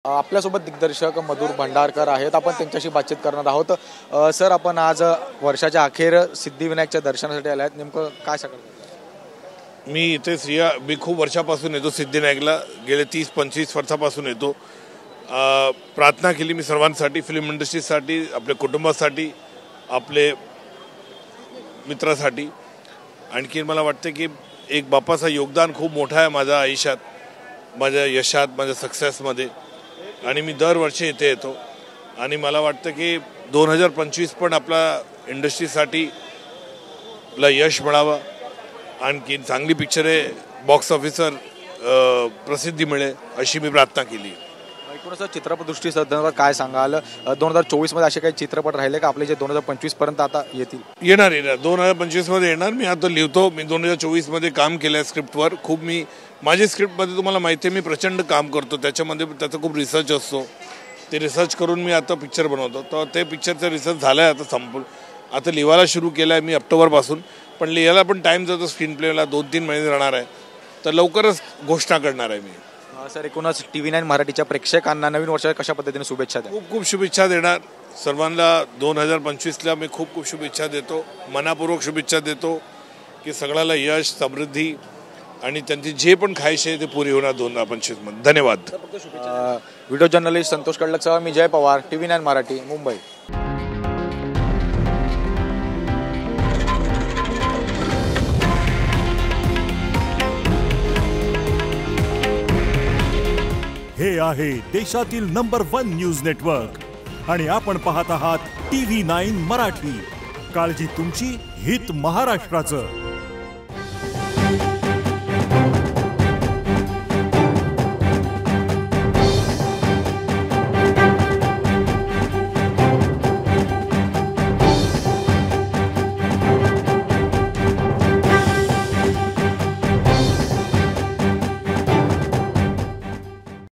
आपल्यासोबत दिग्दर्शक मधुर भंडारकर आहेत. आपण त्यांच्याशी बातचीत करणार आहोत. सर, आपण आज वर्षाच्या अखेर सिद्धिविनायकच्या दर्शनासाठी आले आहेत. नेमकं काय सांगाल? मी इथे मी खूप वर्षापासून येतो सिद्धिविनायकला. गेले 30-25 वर्षापासून येतो. प्रार्थना केली मी सर्वांसाठी, फिल्म इंडस्ट्रीसाठी, आपल्या कुटुंबासाठी, आपले मित्रासाठी. आणखी मला वाटतं की एक बापाचं योगदान खूप मोठं आहे माझ्या आयुष्यात, माझ्या यशात, माझ्या सक्सेसमध्ये. आणि मी दरवर्षी इथे येतो. आणि मला वाटतं की 2025 पण आपला इंडस्ट्रीसाठी यश मिळावं, आणखी चांगली पिक्चरे बॉक्स ऑफिसवर प्रसिद्धी मिळेल अशी मी प्रार्थना केली. एकूणच चित्रपटदृष्टी संदर्भात काय सांगाल? 2024 मध्ये असे काही चित्रपट राहिले का आपले जे 2025 पर्यंत आता येतील? येणार 2025 मध्ये येणार. मी आता लिहितो. मी 2024 मध्ये काम केलं स्क्रिप्टवर. खूप मी माझी स्क्रिप्टमध्ये तुम्हाला माहिती आहे मी प्रचंड काम करतो. त्याच्यामध्ये त्याचा खूप रिसर्च असतो. ते रिसर्च करून मी आता पिक्चर बनवतो. तर ते पिक्चरचं रिसर्च झालं आहे, आता संपून. आता लिहायला सुरू केलं आहे मी ऑक्टोबरपासून. पण लिहायला पण टाईम जातो. स्क्रीन प्लेला 2-3 महिने राहणार आहे. तर लवकरच घोषणा करणार आहे मी. सर, एकूणच TV9 मराठीच्या प्रेक्षकांना नवीन वर्षाच्या कशा पद्धतीने शुभेच्छा द्या? खूप खूप शुभेच्छा देणार सर्वांना. 2025ला मी खूप खूप शुभेच्छा देतो, मनापूर्वक शुभेच्छा देतो की सगळ्याला यश, समृद्धी आणि त्यांची जे पण ख्वाहिश आहे ते पुरी होणार 2025 मध्ये. धन्यवाद. व्हिडिओ जर्नलिस्ट संतोष कडलकसह मी जय पवार, TV9 मराठी, मुंबई. हे आहे देशातील नंबर 1 न्यूज नेटवर्क आणि आपण पाहत आहात TV9 मराठी. काळजी तुमची, हित महाराष्ट्राचं.